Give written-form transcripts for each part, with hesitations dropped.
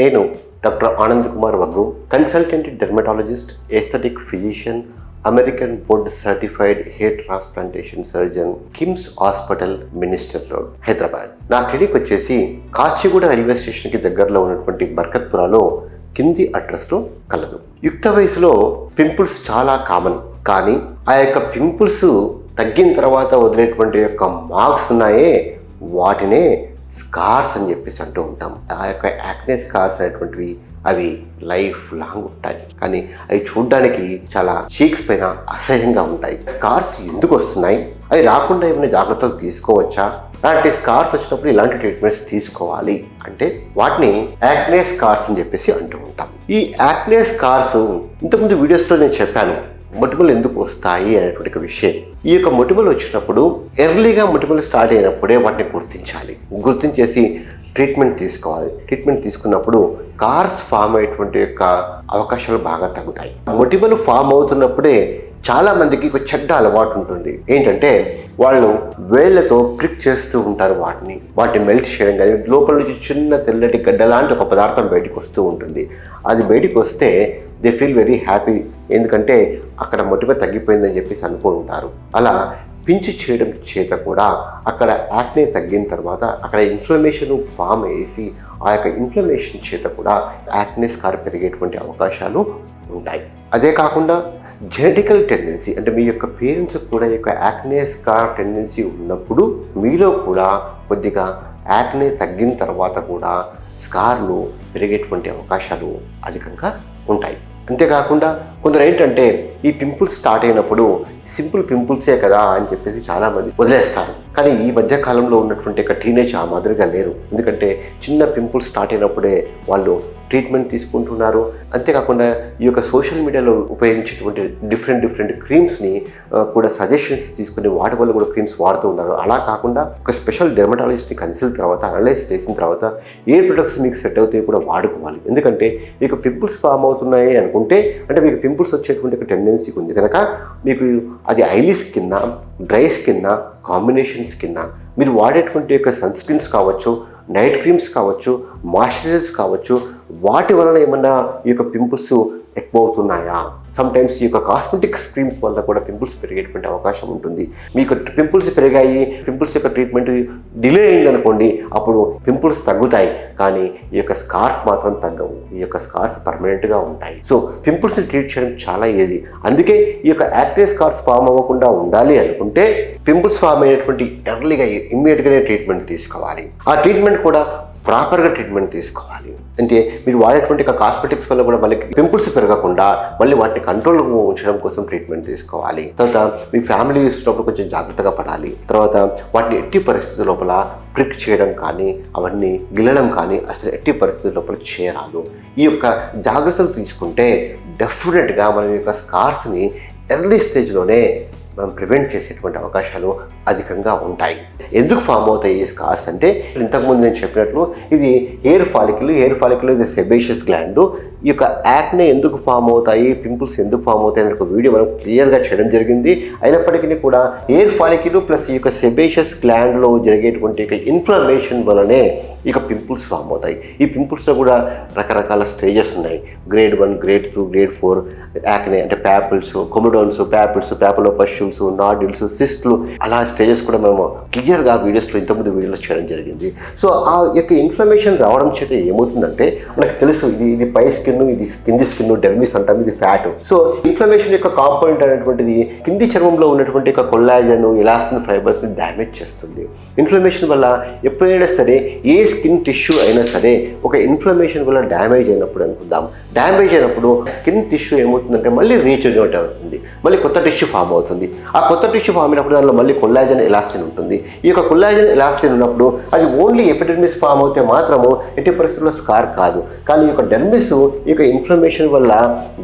నేను doctor Anand Kumar Vaggu, consultant dermatologist, aesthetic physician, American board certified hair transplantation surgeon, KIMS hospital, minister road, Hyderabad. నా clinic వచ్చేసి Kachiguda railway స్టేషన్కి దగ్గరలో ఉన్నటువంటి బర్కత్పురాలో కింది అడ్రస్లో కలదు. యుక్త వయసులో పింపుల్స్ చాలా కామన్, కానీ ఆ యొక్క పింపుల్స్ తగ్గిన తర్వాత వదిలేటువంటి యొక్క మార్క్స్ ఉన్నాయే వాటినే స్కార్స్ అని చెప్పేసి అంటూ ఉంటాం. ఆ యొక్క యాక్నే స్కార్స్ అనేటువంటివి అవి లైఫ్ లాంగ్ ఉంటాయి, కానీ అవి చూడడానికి చాలా చీక్స్ పైన అసహ్యంగా ఉంటాయి. స్కార్స్ ఎందుకు వస్తున్నాయి, అవి రాకుండా ఏమైనా జాగ్రత్తలు తీసుకోవచ్చా, అలాంటి స్కార్స్ వచ్చినప్పుడు ఇలాంటి ట్రీట్మెంట్స్ తీసుకోవాలి అంటే వాటిని యాక్నే స్కార్స్ అని చెప్పేసి అంటూ ఉంటాం. ఈ యాక్నే స్కార్స్ ఇంతకుముందు వీడియోస్లో నేను చెప్పాను, మొటిమలు ఎందుకు వస్తాయి అనేటువంటి విషయం. ఈ యొక్క మొటిమలు వచ్చినప్పుడు ఎర్లీగా మొటిమలు స్టార్ట్ అయినప్పుడే వాటిని గుర్తించేసి ట్రీట్మెంట్ తీసుకోవాలి. ట్రీట్మెంట్ తీసుకున్నప్పుడు స్కార్స్ ఫామ్ అయ్యేటువంటి యొక్క అవకాశాలు బాగా తగ్గుతాయి. మొటిమలు ఫామ్ అవుతున్నప్పుడే చాలా మందికి ఒక చెడ్డ అలవాటు ఉంటుంది. ఏంటంటే వాళ్ళు వేళ్లతో ప్రిక్ చేస్తూ ఉంటారు, వాటిని మెల్ట్ చేయడం కానీ లోపల నుంచి చిన్న తెల్లటి గడ్డ లాంటి ఒక పదార్థం బయటకు వస్తూ ఉంటుంది. అది బయటకు వస్తే దే ఫీల్ వెరీ హ్యాపీ, ఎందుకంటే అక్కడ మొటిమ తగ్గిపోయిందని చెప్పేసి అనుకుంటారు. అలా పించి చేయడం చేత కూడా అక్కడ యాక్నే తగ్గిన తర్వాత అక్కడ ఇన్ఫ్లమేషన్ ఫామ్ వేసి ఆ యొక్క ఇన్ఫ్లమేషన్ చేత కూడా యాక్నే స్కార్ పెరిగేటువంటి అవకాశాలు ఉంటాయి. అదే కాకుండా జెనెటికల్ టెండెన్సీ అంటే మీ యొక్క పేరెంట్స్ కూడా ఈ యొక్క యాక్నే స్కార్ టెండెన్సీ ఉన్నప్పుడు మీలో కూడా కొద్దిగా యాక్నే తగ్గిన తర్వాత కూడా స్కార్లు పెరిగేటువంటి అవకాశాలు అధికంగా ఉంటాయి. అంతేకాకుండా కొందరు ఏంటంటే ఈ పింపుల్స్ స్టార్ట్ అయినప్పుడు సింపుల్ పింపుల్సే కదా అని చెప్పేసి చాలామంది వదిలేస్తారు. కానీ ఈ మధ్య కాలంలో ఉన్నటువంటి ఒక టీనేజ్ ఆ మాదిరిగా లేరు, ఎందుకంటే చిన్న పింపుల్స్ స్టార్ట్ అయినప్పుడే వాళ్ళు ట్రీట్మెంట్ తీసుకుంటున్నారు. అంతేకాకుండా ఈ యొక్క సోషల్ మీడియాలో ఉపయోగించేటువంటి డిఫరెంట్ క్రీమ్స్ని కూడా సజెషన్స్ తీసుకుని వాటి వల్ల కూడా క్రీమ్స్ వాడుతూ ఉన్నారు. అలా కాకుండా ఒక స్పెషల్ డెర్మటాలజిస్ట్ని కన్సల్ట్ తర్వాత అనలైజ్ చేసిన తర్వాత ఏ ప్రొడక్ట్స్ మీకు సెట్ అవుతాయి కూడా వాడుకోవాలి. ఎందుకంటే మీకు పింపుల్స్ ఫామ్ అవుతున్నాయి అనుకుంటే అంటే మీకు పింపుల్స్ వచ్చేటువంటి ఒక టెండెన్సీ ఉంది కనుక మీకు అది oily skin, dry skin, combination skin, మీరు వాడేటువంటి యొక్క సన్ స్క్రీన్స్ కావచ్చు, నైట్ క్రీమ్స్ కావచ్చు, మాయిశ్చరైజర్స్ కావచ్చు, వాటి వలన ఏమన్నా ఈ యొక్క పింపుల్స్ ఎక్కువ అవుతున్నాయా, సమ్టైమ్స్ ఈ యొక్క కాస్మెటిక్స్ క్రీమ్స్ వల్ల కూడా పింపుల్స్ పెరిగేటువంటి అవకాశం ఉంటుంది. మీకు పింపుల్స్ పెరిగాయి, పింపుల్స్ యొక్క ట్రీట్మెంట్ డిలే అయిందనుకోండి, అప్పుడు పింపుల్స్ తగ్గుతాయి, కానీ ఈ యొక్క స్కార్స్ మాత్రం తగ్గవు. ఈ యొక్క స్కార్స్ పర్మనెంట్గా ఉంటాయి. సో పింపుల్స్ని ట్రీట్ చేయడం చాలా ఈజీ. అందుకే ఈ యొక్క యాక్నే స్కార్స్ ఫామ్ అవ్వకుండా ఉండాలి అనుకుంటే పింపుల్స్ ఫామ్ అయినటువంటి ఎర్లీగా ఇమ్మీడియట్గానే ట్రీట్మెంట్ తీసుకోవాలి. ఆ ట్రీట్మెంట్ కూడా ప్రాపర్గా ట్రీట్మెంట్ తీసుకోవాలి. అంటే మీరు వాడేటువంటి కాస్మెటిక్స్ వల్ల కూడా మళ్ళీ పింపుల్స్ పెరగకుండా మళ్ళీ వాటిని కంట్రోల్ ఉంచడం కోసం ట్రీట్మెంట్ తీసుకోవాలి. తర్వాత మీ ఫ్యామిలీ ఇస్తున్నప్పుడు కొంచెం జాగ్రత్తగా పడాలి. తర్వాత వాటిని ఎట్టి పరిస్థితుల లోపల ప్రిక్ చేయడం కానీ అవన్నీ గిల్లడం కానీ అసలు ఎట్టి పరిస్థితుల లోపల చేయరాదు. ఈ యొక్క జాగ్రత్తలు తీసుకుంటే డెఫినెట్గా మన యొక్క స్కార్స్ని ఎర్లీ స్టేజ్లోనే మనం ప్రివెంట్ చేసేటువంటి అవకాశాలు అధికంగా ఉంటాయి. ఎందుకు ఫామ్ అవుతాయి ఈ స్కార్స్ అంటే ఇంతకుముందు నేను చెప్పినట్లు ఇది హెయిర్ ఫాలికల్ ఇది సెబేషియస్ గ్లాండ్. ఈ యొక్క యాక్నే ఎందుకు ఫామ్ అవుతాయి, పింపుల్స్ ఎందుకు ఫామ్ అవుతాయి అనే ఒక వీడియో మనం క్లియర్గా చేయడం జరిగింది. అయినప్పటికీ కూడా హెయిర్ ఫాలికల్ ప్లస్ ఈ యొక్క సెబేషియస్ గ్లాండ్లో జరిగేటువంటి ఇన్ఫ్లమేషన్ వలనే ఈ యొక్క పింపుల్స్ ఫామ్ అవుతాయి. ఈ పింపుల్స్లో కూడా రకరకాల స్టేజెస్ ఉన్నాయి. గ్రేడ్ 1, గ్రేడ్ 2, గ్రేడ్ 4 యాక్నే అంటే ప్యాపుల్స్, కొమిడోన్స్, ప్యాపులోపస్యూల్స్, నాడ్యూల్స్, సిస్ట్లు, అలా స్టేజెస్ కూడా మనము క్లియర్గా వీడియోస్లో ఇంతకుముందు వీడియోలో చేయడం జరిగింది. సో ఆ యొక్క ఇన్ఫ్లమేషన్ రావడం చేత ఏమవుతుందంటే మనకు తెలుసు ఇది పై స్కిన్, ఇది కింది స్కిన్, డెర్మిస్ అంటాం, ఇది ఫ్యాట్. సో ఇన్ఫ్లమేషన్ యొక్క కాంపోనెంట్ అనేటువంటిది కింది చర్మంలో ఉన్నటువంటి యొక్క కొల్లాజన్, ఎలాస్టిన్ ఫైబర్స్ని డ్యామేజ్ చేస్తుంది. ఇన్ఫ్లమేషన్ వల్ల ఎప్పుడైనా సరే ఏ స్కిన్ టిష్యూ అయినా సరే ఒక ఇన్ఫ్లమేషన్ వల్ల డ్యామేజ్ అయినప్పుడు అనుకుందాం, డ్యామేజ్ అయినప్పుడు స్కిన్ టిష్యూ ఏమవుతుందంటే మళ్ళీ రీజనరేట్ అవుతుంది, మళ్ళీ కొత్త టిష్యూ ఫామ్ అవుతుంది. ఆ కొత్త టిష్యూ ఫామ్ అయినప్పుడు దానిలో మళ్ళీ కొల్లాజన్, ఎలాస్టిన్ ఉంటుంది. ఈ యొక్క కొల్లాజన్, ఎలాస్టిన్ ఉన్నప్పుడు అది ఓన్లీ ఎపిడెర్మిస్ ఫామ్ అవుతే మాత్రము ఎట్టి పరిస్థితుల్లో స్కార్ కాదు. కానీ ఈ యొక్క డెర్మిస్ ఈ యొక్క ఇన్ఫ్లమేషన్ వల్ల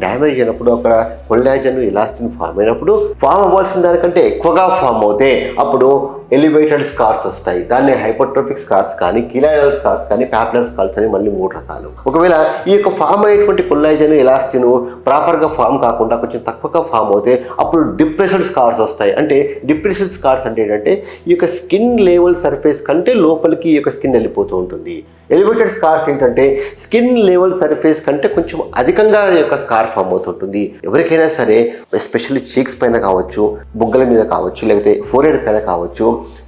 డ్యామేజ్ అయినప్పుడు అక్కడ కొల్లాజన్, ఎలాస్టిన్ ఫామ్ అయినప్పుడు ఫామ్ అవ్వాల్సిన దానికంటే ఎక్కువగా ఫామ్ అవుతే అప్పుడు ఎలివేటెడ్ స్కార్స్ వస్తాయి. దాన్ని హైపర్ట్రోఫిక్ స్కార్స్ కానీ, కిలాయిడల్ స్కార్స్ కానీ, ప్యాపులర్ స్కార్స్ అని మళ్ళీ 3 రకాలు. ఒకవేళ ఈ యొక్క ఫామ్ అయ్యేటువంటి కొల్లాజన్, ఎలాస్టిన్ ప్రాపర్గా ఫామ్ కాకుండా కొంచెం తక్కువగా ఫామ్ అవుతే అప్పుడు డిప్రెస్డ్ స్కార్స్ వస్తాయి. అంటే డిప్రెస్డ్ స్కార్స్ అంటే ఏంటంటే ఈ యొక్క స్కిన్ లెవెల్ సర్ఫేస్ కంటే లోపలికి ఈ యొక్క స్కిన్ వెళ్ళిపోతూ ఉంటుంది. ఎలివేటెడ్ స్కార్స్ ఏంటంటే స్కిన్ లెవెల్ సర్ఫేస్ కంటే కొంచెం అధికంగా ఈ యొక్క స్కార్ ఫామ్ అవుతుంటుంది. ఎవరికైనా సరే ఎస్పెషల్లీ చీక్స్ పైన కావచ్చు, బుగ్గల మీద కావచ్చు, లేకపోతే ఫోర్హెడ్ పైన కావచ్చు,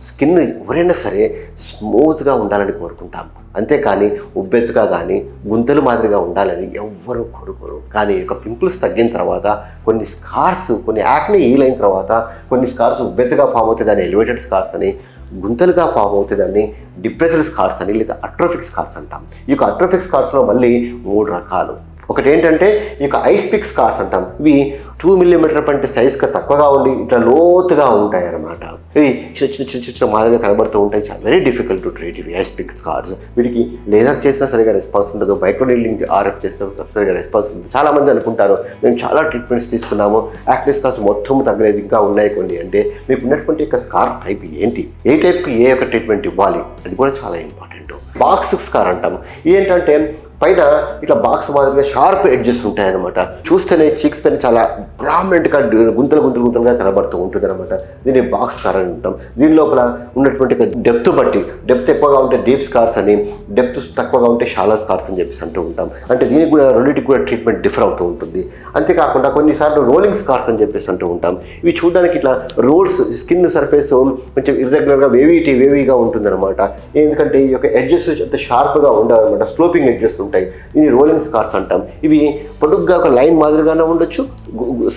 స్కిన్ ఎవరైనా సరే స్మూత్గా ఉండాలని కోరుకుంటాం. అంతేకాని ఉబ్బెత్తుగా కానీ గుంతలు మాదిరిగా ఉండాలని ఎవ్వరూ కోరుకోరు. కానీ ఈ యొక్క పింపుల్స్ తగ్గిన తర్వాత కొన్ని స్కార్స్, కొన్ని యాక్నే హీల్ అయిన తర్వాత కొన్ని స్కార్స్ ఉబ్బెత్తుగా ఫామ్ అవుతాయి, దాన్ని ఎలివేటెడ్ స్కార్స్ అని. గుంతలుగా ఫామ్ అవుతుంది దాన్ని డిప్రెస్డ్ స్కార్స్ అని, లేదా అట్రోఫిక్ స్కార్స్ అంటాం. ఈ యొక్క అట్రోఫిక్ స్కార్స్లో మళ్ళీ 3 రకాలు. ఒకటి ఏంటంటే ఈ యొక్క ఐస్ పిక్ స్కార్స్ అంటాం. ఇవి 2 మిల్లీమీటర్ పంటి సైజ్గా తక్కువగా ఉండి ఇట్లా లోతుగా ఉంటాయి అన్నమాట. ఇవి చిన్న మాదిరిగా కనబడుతూ ఉంటాయి. వెరీ డిఫికల్ట్ టు ట్రీట్ ఇవి ఐస్ పిక్ స్కార్స్. వీటికి లేజర్ చేసినా సరిగా రెస్పాన్స్ ఉండదు, మైక్రోనీడ్లింగ్ RF చేసినా సరిగా రెస్పాన్స్ ఉండదు. చాలామంది అనుకుంటారు మేము చాలా ట్రీట్మెంట్స్ తీసుకున్నాము, యాక్నే స్కార్స్ మొత్తం తగ్గలేదు, ఇంకా ఉన్నాయి కొన్ని. అంటే మీకు ఉన్నటువంటి యొక్క స్కార్ టైప్ ఏంటి, ఏ టైప్కి ఏ యొక్క ట్రీట్మెంట్ ఇవ్వాలి, అది కూడా చాలా ఇంపార్టెంట్. బాక్స్ స్కార్ అంటాము. ఏంటంటే పైన ఇట్లా బాక్స్ మాదిరిగా షార్ప్ ఎడ్జెస్ ఉంటాయన్నమాట. చూస్తేనే చీక్స్ పైన చాలా ప్రామినెంట్గా గుంతలుగా కనబడుతూ ఉంటుంది అనమాట. దీన్ని బాక్స్ స్కార్ అని ఉంటాం. దీని లోపల ఉన్నటువంటి డెప్త్ బట్టి, డెప్త్ ఎక్కువగా ఉంటే డీప్ స్కార్స్ అని, డెప్త్ తక్కువగా ఉంటే షాలో స్కార్స్ అని చెప్పేసి అంటూ ఉంటాం. అంటే దీనికి కూడా రెండింటికి కూడా ట్రీట్మెంట్ డిఫర్ అవుతూ ఉంటుంది. అంతేకాకుండా కొన్నిసార్లు రోలింగ్ స్కార్స్ అని చెప్పేసి అంటూ ఉంటాం. ఇవి చూడడానికి ఇట్లా రోల్స్, స్కిన్ సర్ఫేస్ కొంచెం ఇర్రెగ్యులర్గా వేవీగా ఉంటుంది అనమాట. ఎందుకంటే ఈ యొక్క ఎడ్జెస్ అంత షార్ప్గా ఉండవు అనమాట, స్లోపింగ్ ఎడ్జెస్ ఉంటాయి. దీన్ని రోలింగ్ స్కార్స్ అంటాం. ఇవి పొడుగ్గా ఒక లైన్ మాదిరిగానే ఉండొచ్చు,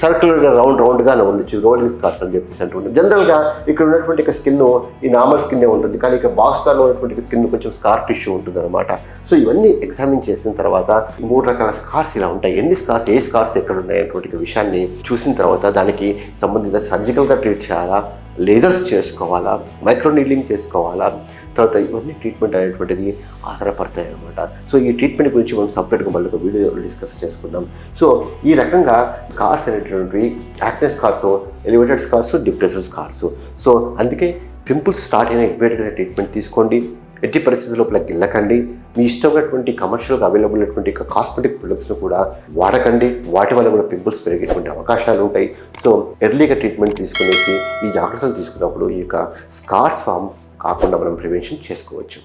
సర్క్యులర్గా రౌండ్గానే ఉండొచ్చు. రోలింగ్ స్కార్స్ అని చెప్పేసి అంటుంటాం. జనరల్గా ఇక్కడ ఉన్నటువంటి స్కిన్ ఈ నార్మల్ స్కిన్నే ఉంటుంది, కానీ ఇక్కడ బాక్స్ స్కార్లో ఉన్నటువంటి స్కిన్ కొంచెం స్కార్ టిష్యూ ఉంటుంది అనమాట. సో ఇవన్నీ ఎగ్జామిన్ చేసిన తర్వాత 3 రకాల స్కార్స్ ఇలా ఉంటాయి. ఎన్ని స్కార్స్, ఏ స్కార్స్ ఎక్కడ ఉన్నాయి అనేటువంటి విషయాన్ని చూసిన తర్వాత దానికి సంబంధించిన సర్జికల్గా ట్రీట్ చేయాలా, లేజర్స్ చేసుకోవాలా, మైక్రోనీడ్లింగ్ చేసుకోవాలా, తర్వాత ఇవన్నీ ట్రీట్మెంట్ అనేటువంటిది ఆధారపడతాయి అన్నమాట. సో ఈ ట్రీట్మెంట్ గురించి మనం సపరేట్గా మళ్ళీ ఒక వీడియో డిస్కస్ చేసుకుందాం. సో ఈ రకంగా స్కార్స్ అనేటువంటివి acne scars, elevated scars, depressed scars. So అందుకే పింపుల్స్ స్టార్ట్ అయిన ఇమ్మీడియట్గా ట్రీట్మెంట్ తీసుకోండి. ఎట్టి పరిస్థితుల లోపలికి వెళ్ళకండి. మీ ఇష్టమైనటువంటి కమర్షియల్గా అవైలబుల్ అయినటువంటి కాస్మెటిక్ ప్రొడక్ట్స్ను కూడా వాడకండి. వాటి వల్ల కూడా పింపుల్స్ పెరిగేటువంటి అవకాశాలు ఉంటాయి. సో ఎర్లీగా ట్రీట్మెంట్ తీసుకునేసి ఈ జాగ్రత్తలు తీసుకున్నప్పుడు ఈ యొక్క స్కార్స్ ఫామ్ కాకుండా మనం ప్రివెన్షన్ చేసుకోవచ్చు.